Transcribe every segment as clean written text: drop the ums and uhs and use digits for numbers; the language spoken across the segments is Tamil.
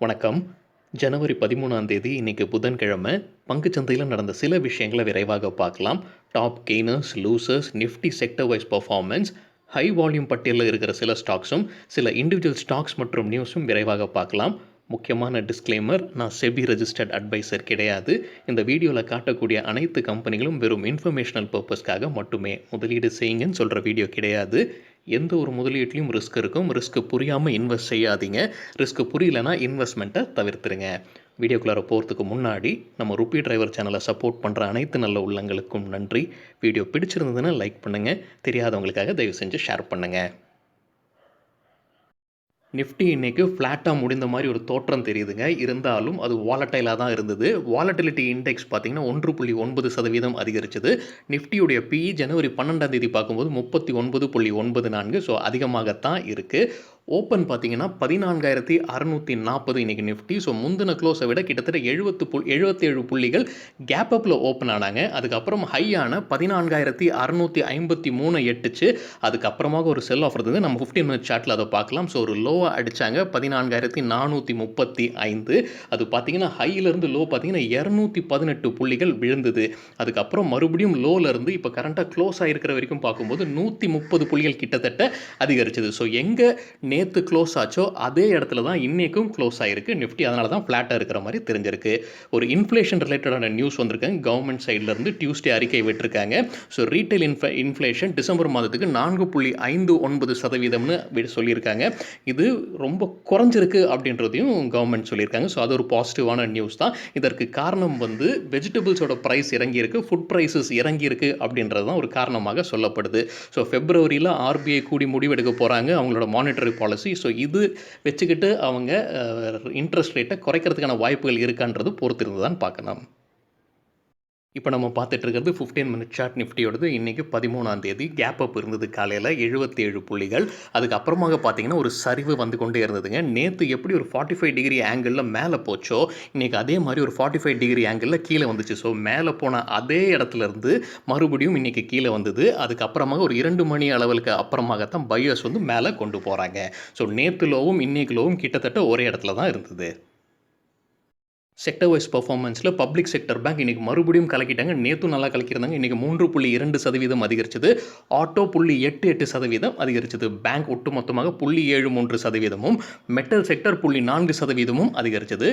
வணக்கம். ஜனவரி 13ஆம் தேதி இன்னைக்கு புதன்கிழமை. பங்குச்சந்தையில நடந்த சில விஷயங்கள விரைவாக பார்க்கலாம். Top gainers, losers, Nifty sector wise performance, high volume பட்டியல்ல இருக்கிற சில ஸ்டாக்ஸும், சில இண்டிவிஜுவல் ஸ்டாக்ஸ் மற்றும் நியூஸும் விரைவாக பார்க்கலாம். முக்கியமான டிஸ்க்ளைமர், நான் செபி ரெஜிஸ்டர்ட் அட்வைசர் கிடையாது. இந்த வீடியோல காட்டக்கூடிய அனைத்து கம்பெனிகளும் வெறும் இன்ஃபர்மேஷனல் பர்ப்பஸ்க்காக மட்டுமே. முதலீடு செய்யுங்கன்னு சொல்ற வீடியோ கிடையாது. எந்த ஒரு முதலீட்லையும் ரிஸ்க் இருக்கும். ரிஸ்க் புரியாமல் இன்வெஸ்ட் செய்யாதீங்க. ரிஸ்க் புரியலனா இன்வெஸ்ட்மெண்ட்டை தவிர்த்துருங்க. வீடியோக்குள்ளார போகிறதுக்கு முன்னாடி நம்ம ருப்பி டிரைவர் சேனலை சப்போர்ட் பண்ணுற அனைத்து நல்ல உள்ளங்களுக்கும் நன்றி. வீடியோ பிடிச்சிருந்ததுன்னா லைக் பண்ணுங்கள். தெரியாதவங்களுக்காக தயவு செஞ்சு ஷேர் பண்ணுங்கள். நிஃப்டி இன்னைக்கு ஃப்ளாட்டாக முடிந்த மாதிரி ஒரு தோற்றம் தெரியுதுங்க. இருந்தாலும் அது வாலட்டைலாக தான் இருந்தது. வாலட்டிலிட்டி இண்டெக்ஸ் பார்த்தீங்கன்னா 1.9% அதிகரிச்சது. நிஃப்டியுடைய பிஇ ஜனவரி 12ஆம் தேதி பார்க்கும்போது 39.94. ஸோ அதிகமாகத்தான் இருக்குது. ஓப்பன் பார்த்தீங்கன்னா 14,640 இன்னைக்கு நிஃப்டி. ஸோ முந்தின க்ளோஸை விட கிட்டத்தட்ட 77 புள்ளிகள் கேப் அப்பில் ஓப்பன் ஆனாங்க. அதுக்கப்புறம் ஹையான 14,653 எட்டுச்சு. அதுக்கப்புறமாக ஒரு செல் ஆஃப் இருந்தது. நம்ம 15 மினிட் சார்ட்டில் அதை பார்க்கலாம். ஸோ ஒரு லோவாக அடித்தாங்க 14,435. அது பார்த்தீங்கன்னா ஹையிலேருந்து லோ பார்த்தீங்கன்னா 218 புள்ளிகள் விழுந்தது. அதுக்கப்புறம் மறுபடியும் லோலேருந்து இப்போ கரண்ட்டாக க்ளோஸ் ஆகிருக்கிற வரைக்கும் பார்க்கும்போது 130 புள்ளிகள் கிட்டத்தட்ட அதிகரிச்சது. ஸோ எங்கே நேற்று க்ளோஸ் ஆச்சோ அதே இடத்துல தான் இன்றைக்கும் க்ளோஸ் ஆகிருக்கு நிஃப்டி. அதனால தான் ஃப்ளாட்டாக இருக்கிற மாதிரி தெரிஞ்சிருக்கு. ஒரு இன்ஃப்ளேஷன் ரிலேட்டடான நியூஸ் வந்திருக்காங்க. கவர்மெண்ட் சைட்லேருந்து டியூஸ்டே அறிக்கை விட்டுருக்காங்க. ஸோ ரீட்டைல் இன்ஃப்ளேஷன் டிசம்பர் மாதத்துக்கு 4.59% சொல்லியிருக்காங்க. இது ரொம்ப குறைஞ்சிருக்கு அப்படின்றதையும் கவர்மெண்ட் சொல்லியிருக்காங்க. ஸோ அது ஒரு பாசிட்டிவான நியூஸ் தான். இதற்கு காரணம் வெஜிடபிள்ஸோட ப்ரைஸ் இறங்கியிருக்கு, ஃபுட் ப்ரைஸஸ் இறங்கியிருக்கு அப்படின்றது தான் ஒரு காரணமாக சொல்லப்படுது. ஸோ ஃபெப்ரவரியில் ஆர்பிஐ கூடி முடிவெடுக்க போகிறாங்க அவங்களோட மானிட்டரி பாலிசி. ஸோ இது வச்சுக்கிட்டு அவங்க இன்ட்ரெஸ்ட் ரேட்டை குறைக்கிறதுக்கான வாய்ப்புகள் இருக்கான்றது பொறுத்திருந்து தான் பார்க்கணும். இப்போ நம்ம பார்த்துட்டு இருக்கிறது 15 மினிட் சார்ட் நிஃப்டியோடது. இன்றைக்கி 13ஆம் தேதி கேப் அப் இருந்தது காலையில் 77 புள்ளிகள். அதுக்கப்புறமாக பார்த்தீங்கன்னா ஒரு சரிவு வந்து கொண்டே இருந்ததுங்க. நேற்று எப்படி ஒரு 45 டிகிரி ஆங்கிளில் மேலே போச்சோ இன்றைக்கி அதே மாதிரி ஒரு 45 டிகிரி ஆங்கிளில் கீழே வந்துச்சு. ஸோ மேலே போன அதே இடத்துலேருந்து மறுபடியும் இன்றைக்கி கீழே வந்தது. அதுக்கப்புறமாக ஒரு 2 மணி அளவுக்கு அப்புறமாகத்தான் பையர்ஸ் மேலே கொண்டு போகிறாங்க. ஸோ நேற்று லோவும் இன்றைக்கு லோவும் கிட்டத்தட்ட ஒரே இடத்துல தான் இருந்தது. செக்டர் வைஸ் பர்ஃபார்மன்ஸில் பப்ளிக் செக்டர் பேங்க் இன்றைக்கி மறுபடியும் கலக்கிட்டாங்க. நேற்றும் நல்லா கலக்கியிருந்தாங்க. இன்றைக்கி 3.2% அதிகரிச்சது. ஆட்டோ 0.88% அதிகரிச்சது. பேங்க் ஒட்டுமொத்தமாக 0.73%, மெட்டல் செக்டர் 0.4% அதிகரிச்சது.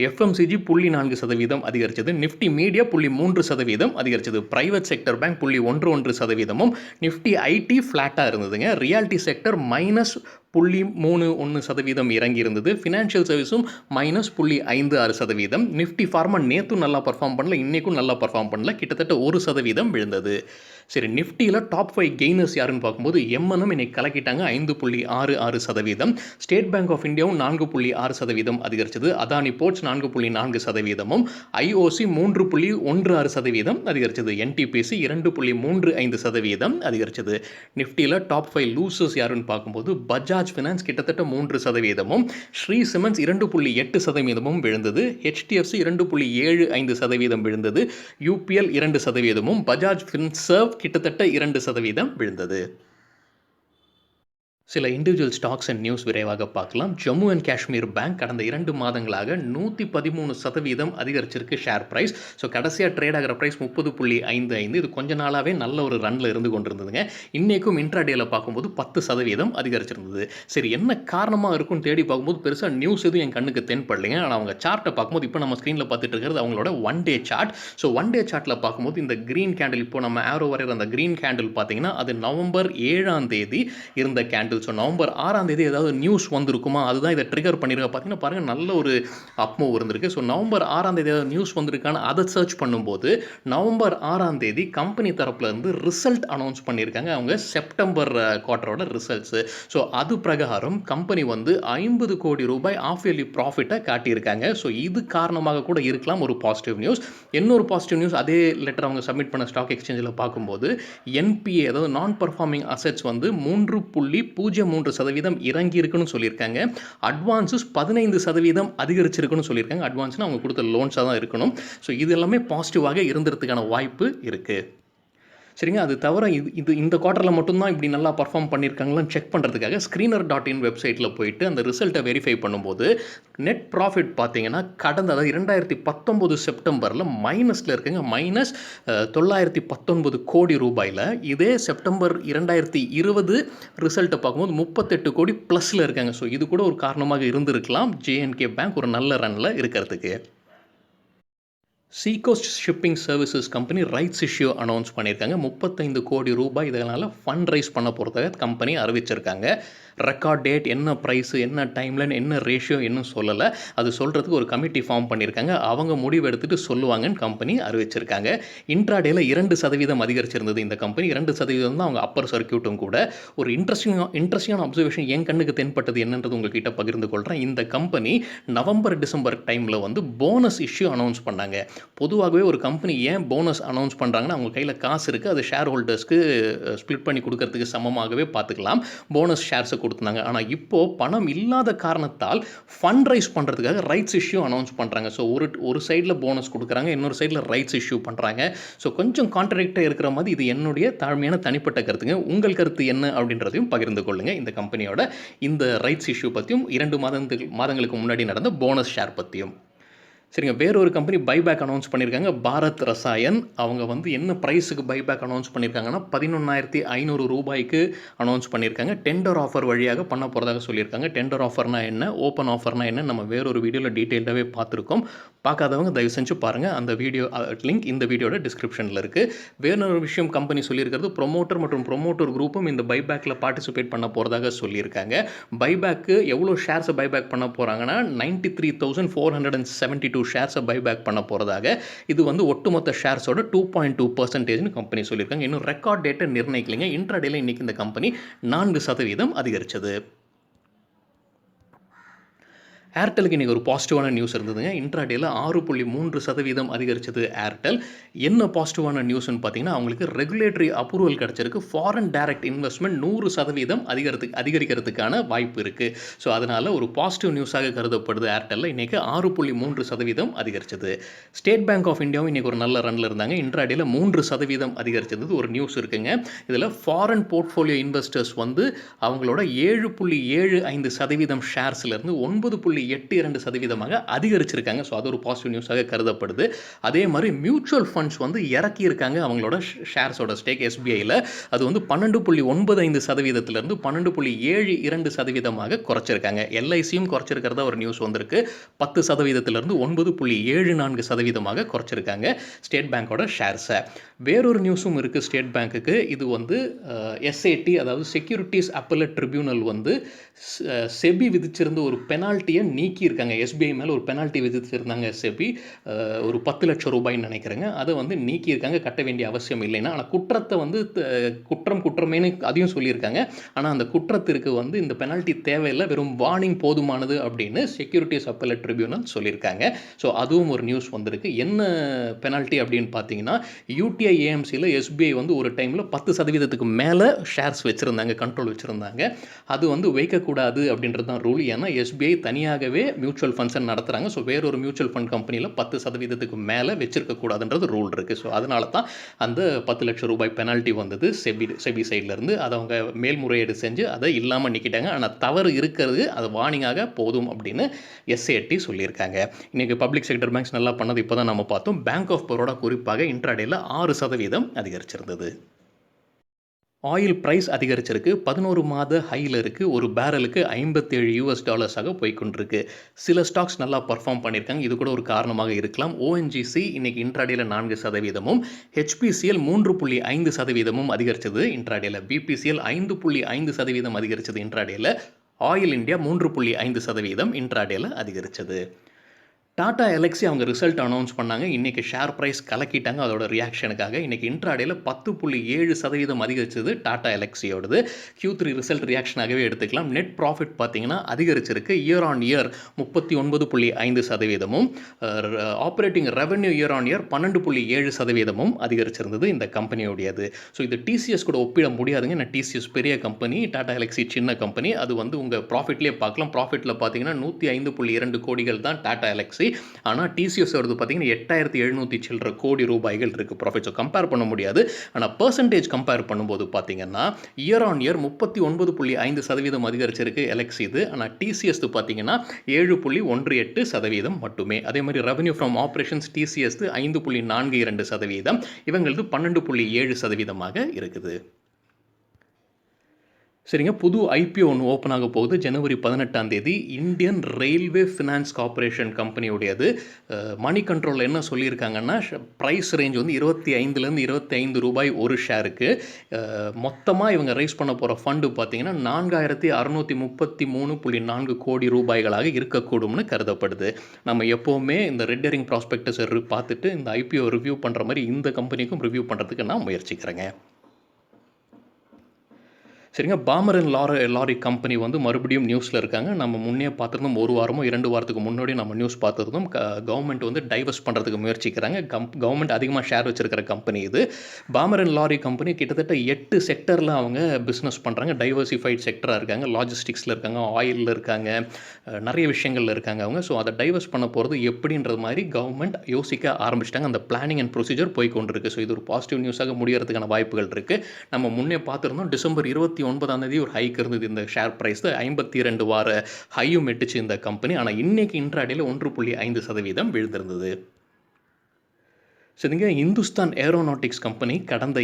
எஃப்எம்சிஜி 0.4% அதிகரிச்சது. நிஃப்டி மீடியா 0.3% அதிகரிச்சது. Private sector bank 0.11%, Nifty IT ஃப்ளாட்டாக இருந்ததுங்க. ரியாலிட்டி செக்டர் -0.31% இறங்கி இருந்தது. ஃபினான்ஷியல் சர்வீஸும் -0.56%. நிஃப்டி ஃபார்மா நேற்றும் நல்லா பர்ஃபார்ம் பண்ணல, இன்றைக்கும் நல்லா பர்ஃபார்ம் பண்ணல. கிட்டத்தட்ட 1% விழுந்தது. சரி, நிஃப்டியில் டாப் 5 கெய்னர்ஸ் யாருன்னு பார்க்கும்போது எம்என்எம் இன்னைக்கு கலக்கிட்டாங்க 5.66%. ஸ்டேட் பேங்க் ஆஃப் இந்தியாவும் 4.6% அதிகரிச்சது. அதானி போர்ட்ஸ் 4.4%, ஐஓசி 3.16% அதிகரிச்சது. என்டிபிசி 2.35% அதிகரிச்சது. நிஃப்டியில் டாப் 5 லூசர்ஸ் யாருன்னு பார்க்கும்போது பஜாஜ் ஃபினான்ஸ் கிட்டத்தட்ட 3%, ஸ்ரீ சிமெண்ட்ஸ் 2.8% விழுந்தது. HDFC 2.75% விழுந்தது. யூபிஎல் 2%, பஜாஜ் ஃபின்சர்வ் கிட்டத்தட்ட 2% விழுந்தது. சில இண்டிவிஜுவல் ஸ்டாக்ஸ் அண்ட் நியூஸ் விரைவாக பார்க்கலாம். ஜம்மு அண்ட் காஷ்மீர் பேங்க் கடந்த 2 மாதங்களாக 113% அதிகரிச்சிருக்கு ஷேர் ப்ரைஸ். ஸோ கடைசியாக ட்ரேட் ஆகிற ப்ரைஸ் 30.55. இது கொஞ்ச நாளாகவே நல்ல ஒரு ரன்னில் இருந்து கொண்டிருந்ததுங்க. இன்றைக்கும் இன்ட்ராடேயில் பார்க்கும்போது 10% அதிகரிச்சிருந்தது. சரி, என்ன காரணமாக இருக்குன்னு தேடி பார்க்கும்போது பெருசாக நியூஸ் எதுவும் என் கண்ணுக்கு தென்படலைங்க. ஆனால் அவங்க சார்ட்டை பார்க்கும்போது இப்போ நம்ம ஸ்க்ரீனில் பார்த்துட்டு இருக்கிறது அவங்களோட 1 டே சார்ட். ஸோ 1 டே சார்ட்டில் பார்க்கும்போது இந்த க்ரீன் கேண்டில், இப்போ நம்ம ஆரோ வரைகிற அந்த க்ரீன் கேண்டில் பார்த்தீங்கன்னா அது நவம்பர் 7ஆம் தேதி இருந்த கேண்டில். ஸோ நவம்பர் 6ஆம் தேதி ஏதாவது நியூஸ் வந்திருக்குமா, அதுதான் இதை ட்ரிகர் பண்ணியிருக்க. பார்த்தீங்கன்னா பாருங்கள், நல்ல ஒரு அப்மூவ் இருந்திருக்கு. ஸோ நவம்பர் 6ஆம் தேதி ஏதாவது நியூஸ் வந்திருக்கான்னு அதை சர்ச் பண்ணும்போது நவம்பர் 6ஆம் தேதி கம்பெனி தரப்புலேருந்து ரிசல்ட் அனௌன்ஸ் பண்ணியிருக்காங்க. அவங்க செப்டம்பர் குவார்ட்டரோட ரிசல்ட்ஸு. ஸோ அது பிரகாரம் கம்பெனி 50 கோடி ரூபாய் ஆஃப் இயர்லி ப்ராஃபிட்டை காட்டியிருக்காங்க. ஸோ இது காரணமாக கூட இருக்கலாம் ஒரு பாசிட்டிவ் நியூஸ். இன்னொரு பாசிட்டிவ் நியூஸ், அதே லெட்டர் அவங்க சப்மிட் பண்ண ஸ்டாக் எக்ஸ்சேஞ்சில் பார்க்கும்போது என்பிஏ, அதாவது நான் பர்ஃபார்மிங் அசெட்ஸ் 3.03% இறங்கி இருக்குன்னு சொல்லியிருக்காங்க. அட்வான்ஸஸ் 15% அதிகரிச்சிருக்குன்னு சொல்லியிருக்காங்க. அட்வான்ஸ்னால் அவங்க கொடுத்த லோன்ஸாக தான் இருக்கணும். ஸோ இது எல்லாமே பாசிட்டிவாக இருந்ததுக்கான வாய்ப்பு இருக்குது. சரிங்க. அது தவிர இந்த குவார்ட்டர்ல மட்டும் தான் இப்படி நல்லா பெர்ஃபார்ம் பண்ணியிருக்காங்களான்னு செக் பண்ணுறதுக்காக ஸ்க்ரீனர்.in வெப்சைட்ல போயிட்டு அந்த ரிசல்ட்டை வெரிஃபை பண்ணும்போது, நெட் ப்ராஃபிட் பார்த்தீங்கன்னா, அதாவது 2019 செப்டம்பர்ல மைனஸ்ல இருக்குங்க. மைனஸ் ₹919 கோடி. இதே செப்டம்பர் 2020 ரிசல்ட்டை பார்க்கும்போது 38 கோடி ப்ளஸ்ல இருக்காங்க. ஸோ இது கூட ஒரு காரணமாக இருந்திருக்கலாம், ஜே&கே பேங்க் ஒரு நல்ல ரன்ல இருக்கிறதுக்கு. Seacoast Shipping Services company rights issue announce பண்ணியிருக்காங்க. ₹35 கோடி இதனால் ஃபண்ட் ரைஸ் பண்ண போகிறதாக கம்பெனி அறிவிச்சிருக்காங்க. ரெக்கார்ட் டேட், என்ன ப்ரைஸு, என்ன டைம்லைன், என்ன ரேஷியோ இன்னும் சொல்லலை. அது சொல்கிறதுக்கு ஒரு கமிட்டி ஃபார்ம் பண்ணியிருக்காங்க. அவங்க முடிவு எடுத்துகிட்டு சொல்லுவாங்கன்னு கம்பெனி அறிவிச்சிருக்காங்க. இன்ட்ராடேல 2% அதிகரிச்சிருந்தது இந்த கம்பெனி. 2% தான் அவங்க அப்பர் சர்க்கியூட்டும் கூட. ஒரு இன்ட்ரெஸ்டிங்கான அப்சர்வேஷன் என் கண்ணுக்கு தென்பட்டது என்னன்றது உங்கள்கிட்ட பகிர்ந்து கொள்கிறேன். இந்த கம்பெனி நவம்பர் டிசம்பர் டைமில் வந்து போனஸ் இஷ்யூ அனௌன்ஸ் பண்ணாங்க. பொதுவாகவே ஒரு கம்பெனி ஏன் போனஸ் அனௌன்ஸ் பண்ணுறாங்கன்னா, அவங்க கையில் காசு இருக்குது, அது ஷேர் ஹோல்டர்ஸ்க்கு ஸ்ப்ளிட் பண்ணி கொடுக்கறதுக்கு சமமாகவே பார்த்துக்கலாம். போனஸ் ஷேர்ஸை கொடுத்துருந்தாங்க. ஆனால் இப்போது பணம் இல்லாத காரணத்தால் ஃபண்ட் ரைஸ் பண்ணுறதுக்காக ரைட்ஸ் இஷ்யூ அனௌன்ஸ் பண்ணுறாங்க. ஸோ ஒரு சைடில் போனஸ் கொடுக்குறாங்க, இன்னொரு சைடில் ரைட்ஸ் இஷ்யூ பண்ணுறாங்க. ஸோ கொஞ்சம் கான்ட்ரடிக்டாக இருக்கிற மாதிரி இது என்னுடைய தாழ்மையான தனிப்பட்ட கருத்துங்க. உங்கள் கருத்து என்ன அப்படின்றதையும் பகிர்ந்து கொள்ளுங்கள். இந்த கம்பெனியோட இந்த ரைட்ஸ் இஷ்யூ பற்றியும் 2 மாதங்களுக்கு முன்னாடி நடந்த போனஸ் ஷேர் பற்றியும். சரிங்க. வேறொரு கம்பெனி பைபேக் அனௌன்ஸ் பண்ணியிருக்காங்க. பாரத் ரசாயன். அவங்க வந்து என்ன ப்ரைஸுக்கு பைபேக் அனௌன்ஸ் பண்ணியிருக்காங்கன்னா, ₹11,500 அனௌன்ஸ் பண்ணியிருக்காங்க. டெண்டர் ஆஃபர் வழியாக பண்ண போகிறதாக சொல்லியிருக்காங்க. டெண்டர் ஆஃபர்னா என்ன, ஓப்பன் ஆஃபர்னா என்ன, நம்ம வேறொரு வீடியோவில் டீட்டெயில்டாகவே பார்த்துருக்கோம். பார்க்காதவங்க தயவு செஞ்சு பாருங்கள். அந்த வீடியோ லிங்க் இந்த வீடியோட டிஸ்கிரிப்ஷனில் இருக்குது. வேறொரு விஷயம் கம்பெனி சொல்லியிருக்கிறது, ப்ரொமோட்டர் மற்றும் ப்ரொமோட்டர் குரூப்பும் இந்த பைபேக்கில் பார்ட்டிசிபேட் பண்ண போகிறதாக சொல்லியிருக்காங்க. பைபேக்கு எவ்வளோ ஷேர்ஸை பைபேக் பண்ண போகிறாங்கன்னா, 93,472 ஷேர்ஸை பைபேக் பண்ண போகிறதாக. இது வந்து ஒட்டுமொத்த ஷேர்ஸோட 2.2% கம்பெனி சொல்லியிருக்காங்க. இன்னும் ரெக்கார்ட் டேட்டை நிர்ணயிக்கலைங்க. இன்ட்ராடேல இன்னைக்கு இந்த கம்பெனி 4% அதிகரிச்சது. ஏர்டெலுக்கு இன்றைக்கி ஒரு பாசிட்டிவான நியூஸ் இருந்ததுங்க. இன்ட்ராடேல 6.3% அதிகரிச்சது ஏர்டெல். என்ன பாசிட்டிவான நியூஸ்ன்னு பார்த்தீங்கன்னா, அவங்களுக்கு ரெகுலேட்டரி அப்ரூவல் கிடச்சிருக்கு. ஃபாரின் டைரக்ட் இன்வெஸ்ட்மெண்ட் 100% அதிகரிக்கிறதுக்கான வாய்ப்பு இருக்குது. ஸோ அதனால் ஒரு பாசிட்டிவ் நியூஸாக கருதப்படுது. ஏர்டெல்லில் இன்றைக்கி 6.3% அதிகரிச்சது. ஸ்டேட் பேங்க் ஆஃப் இந்தியாவும் இன்றைக்கி ஒரு நல்ல ரன்னில் இருந்தாங்க. இன்ட்ராடேல 3% அதிகரிச்சது ஒரு நியூஸ் இருக்குங்க. இதில் ஃபாரின் போர்ட்ஃபோலியோ இன்வெஸ்டர்ஸ் வந்து அவங்களோட 7.75% ஷேர்ஸ்லேருந்து 9.82% அதிகரிச்சிருக்காங்க. ஸோ அது ஒரு பாசிட்டிவ் நியூஸாக கருதப்படுது. அதே மாதிரி மியூச்சுவல் ஃபண்ட்ஸ் வந்து இறக்கியிருக்காங்க அவங்களோட ஷேர்ஸோட ஸ்டேக் எஸ்பிஐயில். அது வந்து 12.95%லேருந்து 12.72% குறைச்சிருக்காங்க. எல்ஐசியும் குறைச்சிருக்கிறதா ஒரு நியூஸ் வந்திருக்கு. 10%லேருந்து 9.74% குறைச்சிருக்காங்க ஸ்டேட் பேங்கோட ஷேர்ஸை. வேறொரு நியூஸும் இருக்குது ஸ்டேட் பேங்க்குக்கு. இது வந்து எஸ்ஏடி, அதாவது செக்யூரிட்டிஸ் அப்பெலட் ட்ரிபியூனல் வந்து செபி விதிச்சிருந்த ஒரு பெனால்ட்டியை நீக்கியிருக்காங்க. எஸ்பிஐ மேலே ஒரு பெனால்ட்டி விதிச்சிருந்தாங்க செபி, ஒரு ₹10 லட்சம் நினைக்கிறேங்க. அதை வந்து நீக்கியிருக்காங்க, கட்ட வேண்டிய அவசியம் இல்லைன்னா. ஆனால் குற்றத்தை வந்து குற்றமேனு அதையும் சொல்லியிருக்காங்க. ஆனால் அந்த குற்றத்திற்கு வந்து இந்த பெனால்ட்டி தேவையில்லை, வெறும் வார்னிங் போதுமானது அப்படின்னு செக்யூரிட்டிஸ் அப்பெலட் ட்ரிபியூனல் சொல்லியிருக்காங்க. ஸோ அதுவும் ஒரு நியூஸ் வந்திருக்கு. என்ன பெனால்ட்டி அப்படின்னு பார்த்தீங்கன்னா, யூடிஐ ஏஎம்சியில் எஸ்பிஐ வந்து ஒரு டைமில் 10%க்கு மேலே ஷேர்ஸ் வச்சுருந்தாங்க, கண்ட்ரோல் வச்சுருந்தாங்க. அது வந்து வைக்கக்கூடாது அப்படின்றது தான் ரூல். ஏன்னா எஸ்பிஐ தனியாகவே மியூச்சுவல் ஃபண்ட்ஸை நடத்துகிறாங்க. ஸோ வேறொரு மியூச்சுவல் ஃபண்ட் கம்பெனியில் 10%க்கு மேலே வச்சிருக்கக்கூடாதுன்றது ரூல் இருக்குது. ஸோ அதனால தான் அந்த ₹10 லட்சம் பெனால்ட்டி வந்தது செபி சைட்லேருந்து. அதை அவங்க மேல்முறையீடு செஞ்சு அதை இல்லாமல் நீக்கிட்டாங்க. ஆனால் தவறு இருக்கிறது, அது வார்னிங்காக போதும் அப்படின்னு எஸ்ஏடி சொல்லியிருக்காங்க. இன்றைக்கி பப்ளிக் செக்டர் பேங்க்ஸ் நல்லா பண்ணது இப்போ தான் நம்ம பார்த்தோம். பேங்க் ஆஃப் பரோடா குறிப்பாக இன்ட்ராடேல 6% அதிகரிச்சிருந்தது. ஆயில் பிரைஸ் அதிகரிச்சிருக்கு. 11 மாத ஹையில் இருக்குது. ஒரு பேரலுக்கு $57 போய்க்கொண்டிருக்கு. சில ஸ்டாக்ஸ் நல்லா பர்ஃபார்ம் பண்ணியிருக்காங்க. இது கூட ஒரு காரணமாக இருக்கலாம். ஓஎன்ஜிசி இன்னைக்கு இன்ட்ராடேல 4%, ஹெச்பிசிஎல் 3.5% அதிகரிச்சது இன்ட்ராடேல. பிபிசிஎல் 5.5% அதிகரிச்சது இன்ட்ராடேல. ஆயில் இந்தியா 3.5% இன்ட்ராடேல அதிகரிச்சது. டாடா எலக்ஸி அவங்க ரிசல்ட் அனௌன்ஸ் பண்ணாங்க. இன்றைக்கி ஷேர் ப்ரைஸ் கலக்கிட்டாங்க அதோட ரியாக்ஷனுக்காக. இன்றைக்கி இன்ட்ராடேல 10.7% அதிகரிச்சது டாடா எலக்ஸியோடது. Q3 ரிசல்ட் ரியாக்ஷனாகவே எடுத்துக்கலாம். நெட் ப்ராஃபிட் பார்த்தீங்கன்னா அதிகரிச்சிருக்கு. Year on year 39.5%, operating revenue year on year 12.7% அதிகரிச்சிருந்தது இந்த கம்பெனியோடையது. ஸோ இது டிசிஎஸ் கூட ஒப்பிட முடியாதுங்க. நான் டிசிஎஸ் பெரிய கம்பெனி, டாடா எலக்ஸி சின்ன கம்பெனி. அது வந்து உங்கள் ப்ராஃபிட்லேயே பார்க்கலாம். ப்ராஃபிட்டில் பார்த்தீங்கன்னா 105.2 கோடிகள் தான் டாடா எலக்ஸி. ஆனால் டிசிஎஸ் வருது பார்த்தீங்கன்னா 8,700 சில்லற கோடி ரூபாய்கள் இருக்குது ப்ராஃபிட். ஸோ கம்பேர் பண்ண முடியாது. ஆனால் பெர்சன்டேஜ் கம்பேர் பண்ணும்போது பார்த்தீங்கன்னா இயர் ஆன் இயர் 39.5% அதிகரிச்சிருக்கு எலக்ஸ் இது. ஆனால் டிசிஎஸ் பார்த்தீங்கன்னா 7.18% மட்டுமே. அதே மாதிரி ரெவன்யூ ஃப்ரம் ஆப்ரேஷன்ஸ் டிசிஎஸ் 5.42%, இவங்களது 12.7% இருக்குது. சரிங்க, புது ஐபிஓ ஒன்று ஓப்பன் ஆக போகுது ஜனவரி 18 இந்தியன் ரயில்வே ஃபினான்ஸ் கார்பரேஷன் கம்பெனியுடையது. மணி கண்ட்ரோலில் என்ன சொல்லியிருக்காங்கன்னா ப்ரைஸ் ரேஞ்ச் வந்து 25லேருந்து 25 ரூபாய் ஒரு ஷேருக்கு. மொத்தமாக இவங்க ரைஸ் பண்ண போகிற ஃபண்டு பார்த்தீங்கன்னா 4,633.4 கோடி ரூபாய்களாக இருக்கக்கூடும்னு கருதப்படுது. நம்ம எப்போவுமே இந்த ரெட் ஹெரிங் ப்ராஸ்பெக்டஸ் பார்த்துட்டு இந்த ஐபிஓ ரிவ்யூ பண்ணுற மாதிரி இந்த கம்பெனிக்கும் ரிவ்யூ பண்ணுறதுக்கு நான் முயற்சிக்கிறேங்க. சரிங்க, பாமர் அண்ட் லாரி கம்பெனி வந்து மறுபடியும் நியூஸில் இருக்காங்க. நம்ம முன்னே பார்த்துருந்தோம், ஒரு வாரமோ 2 வாரத்துக்கு முன்னாடி நம்ம நியூஸ் பார்த்துருந்தோம். கவர்மெண்ட் வந்து டைவர்ஸ் பண்ணுறதுக்கு முயற்சிக்கிறாங்க. கவர்மெண்ட் அதிகமாக ஷேர் வச்சிருக்கிற கம்பெனி இது. பாமர் அண்ட் லாரி கம்பெனி கிட்டத்தட்ட 8 செக்டரில் அவங்க பிஸ்னஸ் பண்ணுறாங்க. டைவர்சிஃபைட் செக்டராக இருக்காங்க, லாஜிஸ்டிக்ஸில் இருக்காங்க, ஆயிலில் இருக்காங்க, நிறைய விஷயங்களில் இருக்காங்க அவங்க. ஸோ அதை டைவர்ஸ் பண்ண போகிறது எப்படின்றது மாதிரி கவர்மெண்ட் யோசிக்க ஆரம்பிச்சிட்டாங்க. அந்த பிளானிங் அண்ட் ப்ரொசீஜர் போய் கொண்டு இருக்குது. ஸோ இது ஒரு பாசிட்டிவ் நியூஸாக முடியறதுக்கான வாய்ப்புகள் இருக்குது. நம்ம முன்னே பார்த்துருந்தோம், டிசம்பர் 29 ஒரு ஹைக் இருந்தது இந்த ஷேர் ப்ரைஸ். 52 வார ஹையும் எட்டுச்சு இந்த கம்பெனி. ஆனால் இன்னைக்கு இன்ட்ராடேல 1.5% விழுந்திருந்தது. சரிங்க, இந்துஸ்தான் ஏரோநாட்டிக்ஸ் கம்பெனி கடந்த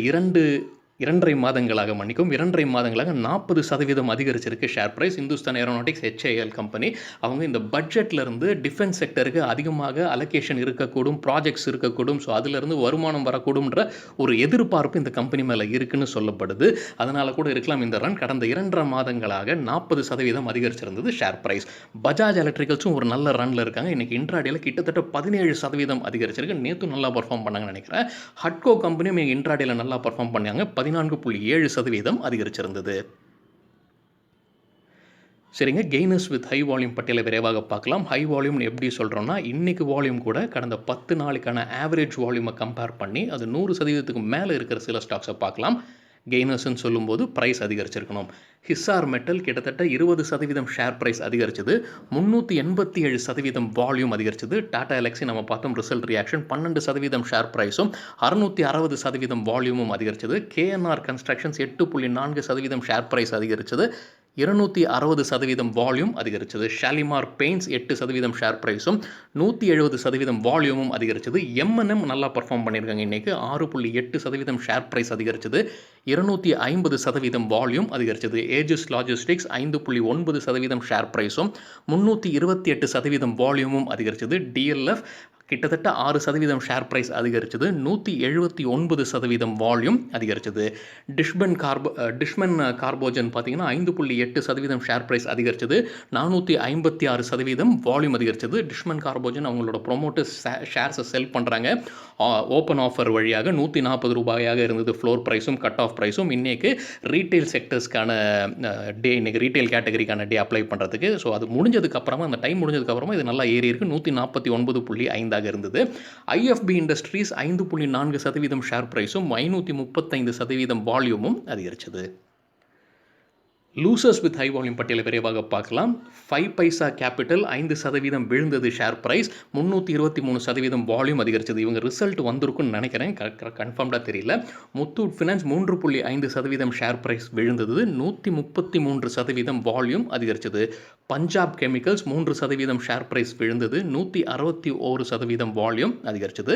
2.5 மாதங்களாக 40% அதிகரிச்சிருக்கு share price. Hindustan Aeronautics HAL company அவங்க இந்த பட்ஜெட்லேருந்து டிஃபென்ஸ் செக்டருக்கு அதிகமாக அலோகேஷன் இருக்கக்கூடும், ப்ராஜெக்ட்ஸ் இருக்கக்கூடும். ஸோ அதிலிருந்து வருமானம் வரக்கூடும்ன்ற ஒரு எதிர்பார்ப்பு இந்த கம்பெனி மேலே இருக்குன்னு சொல்லப்படுது. அதனால் கூட இருக்கலாம் இந்த ரன். கடந்த 2.5 மாதங்களாக 40% அதிகரிச்சிருந்தது ஷேர் ப்ரைஸ். பஜாஜ் எலக்ட்ரிக்கல்ஸும் ஒரு நல்ல ரனில் இருக்காங்க. இன்றைக்கி இன்ட்ராடேல கிட்டத்தட்ட 17% அதிகரிச்சிருக்கு. நேற்று நல்லா பர்ஃபார்ம் பண்ணாங்கன்னு நினைக்கிறேன். ஹட்கோ கம்பெனியும் இன்ட்ராடேல நல்லா பர்ஃபார்ம் பண்ணாங்க. 14.7% அதிகரிச்சிருந்தது. சரிங்க, கெய்னர்ஸ் வித் ஹை வால்யூம் பட்டியலை விரைவாக பார்க்கலாம். ஹை வால்யூம்னு எப்படி சொல்கிறோன்னா, இன்றைக்கு வால்யூம் கூட கடந்த 10 நாளுக்கான ஆவரேஜ் வால்யூமை கம்பேர் பண்ணி அது 100%க்கு மேலே இருக்கிற சில ஸ்டாக்ஸை பார்க்கலாம். கெய்னர்ஸ்ன்னு சொல்லும்போது ப்ரைஸ் அதிகரிச்சிருக்கணும். ஹிசார் மெட்டல் கிட்டத்தட்ட 20% ஷேர் ப்ரைஸ் அதிகரிச்சது. 387% வால்யூம் அதிகரிச்சது. டாடா எலக்ஸி நம்ம பார்த்தோம் ரிசல்ட் ரியாக்ஷன் 12% ஷேர் ப்ரைஸும் 660% வால்யூமும் அதிகரிச்சது. கேஎன்ஆர் கன்ஸ்ட்ரக்ஷன்ஸ் 8.4% ஷேர் ப்ரைஸ் அதிகரிச்சது. 260% வால்யூம் அதிகரிச்சது. ஷாலிமார் பெயிண்ட்ஸ் 8% ஷேர் ப்ரைஸும் 170% வால்யூமும் அதிகரிச்சது. M&M நல்லா பர்ஃபார்ம் பண்ணியிருக்காங்க. இன்றைக்கி 6.8% ஷேர் ப்ரைஸ் அதிகரிச்சது. 250% வால்யூம் அதிகரிச்சது. ஏஜஸ் லாஜிஸ்டிக்ஸ் 5.9% ஷேர் ப்ரைஸும் 328% வால்யூமும் அதிகரிச்சது. டிஎல்எஃப் கிட்டத்தட்ட 6% ஷேர் ப்ரைஸ் அதிகரிச்சது. 179% வால்யூம் அதிகரிச்சது. டிஷ்மன் கார்போஜன் பார்த்தீங்கன்னா 5.8% ஷேர் ப்ரைஸ் அதிகரிச்சது. 456% வால்யூம் அதிகரிச்சது. டிஷ்மன் கார்போஜன் அவங்களோட ப்ரொமோட்டர்ஸ் ஷேர்ஸை செல் பண்ணுறாங்க. ஓப்பன் ஆஃபர் வழியாக 140 ரூபாயாக இருந்தது ஃப்ளோர் ப்ரைஸும் கட் ஆஃப் ப்ரைஸும். இன்றைக்கு ரீட்டைல் செக்டர்ஸ்க்கான டே, இன்றைக்கி ரீட்டைல் கேட்டகரிக்கான டே அப்ளை பண்ணுறதுக்கு. ஸோ அது முடிஞ்சதுக்கப்புறமா, அந்த டைம் முடிஞ்சதுக்கப்புறமா இது நல்லா ஏறி இருக்குது. 149.5 இருந்தது. ஐஎஃப்பி இண்டஸ்ட்ரீஸ் 5.4% ஷேர் பிரைஸும் 535% வால்யூமும் அதிகரிச்சது. லூசர்ஸ் வித் ஹை வால்யூம் பட்டியலை விரைவாக பார்க்கலாம். 5 பைசா கேபிட்டல் 5% விழுந்தது ஷேர் பிரைஸ். 323% வால்யூம் அதிகரிச்சது. இவங்க ரிசல்ட் வந்திருக்குன்னு நினைக்கிறேன், கன்ஃபார்ம்டாக தெரியல. முத்தூட் ஃபினான்ஸ் 3.5% ஷேர் பிரைஸ் விழுந்தது. 133% வால்யூம் அதிகரிச்சது. பஞ்சாப் கெமிக்கல்ஸ் 3% ஷேர் பிரைஸ் விழுந்தது. 161% வால்யூம் அதிகரிச்சது.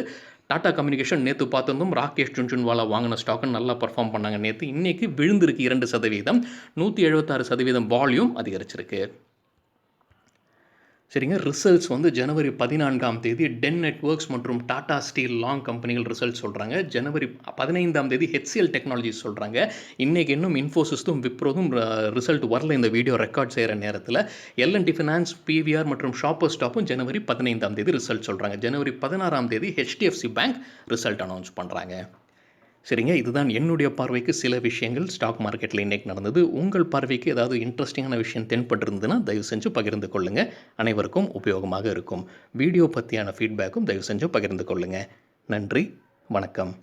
டாடா கம்யூனிகேஷன் நேற்று பார்த்துருந்தோம், ராகேஷ் ஜுன்ஜுன்வாலா வாங்கின ஸ்டாக்கு நல்லா பர்ஃபார்ம் பண்ணாங்க நேற்று. இன்றைக்கி விழுந்திருக்கு 2%. 176% வால்யூம் அதிகரிச்சிருக்கு. சரிங்க, ரிசல்ட்ஸ் வந்து ஜனவரி 14 டென் நெட்வொர்க்ஸ் மற்றும் டாடா ஸ்டீல் லாங் கம்பெனிகள் ரிசல்ட் சொல்கிறாங்க. ஜனவரி 15 HCL டெக்னாலஜிஸ் சொல்கிறாங்க. இன்றைக்கி இன்னும் இன்ஃபோசிஸும் விப்ரோதும் ரிசல்ட் வரல. இந்த வீடியோ ரெக்கார்ட் செய்கிற நேரத்தில் L&T ஃபினான்ஸ், PVR மற்றும் ஷாப்பர் ஸ்டாப்பும் ஜனவரி 15 ரிசல்ட் சொல்கிறாங்க. ஜனவரி 16 HDFC பேங்க் ரிசல்ட் அனௌன்ஸ் பண்ணுறாங்க. சரிங்க, இதுதான் என்னுடைய பார்வைக்கு சில விஷயங்கள் ஸ்டாக் மார்க்கெட்டில் இன்றைக்கி நடந்தது. உங்கள் பார்வைக்கு ஏதாவது இன்ட்ரெஸ்டிங்கான விஷயம் தென்பட்டிருந்ததுன்னா தயவு செஞ்சு பகிர்ந்து கொள்ளுங்கள். அனைவருக்கும் உபயோகமாக இருக்கும். வீடியோ பற்றியான ஃபீட்பேக்கும் தயவு செஞ்சு பகிர்ந்து கொள்ளுங்கள். நன்றி, வணக்கம்.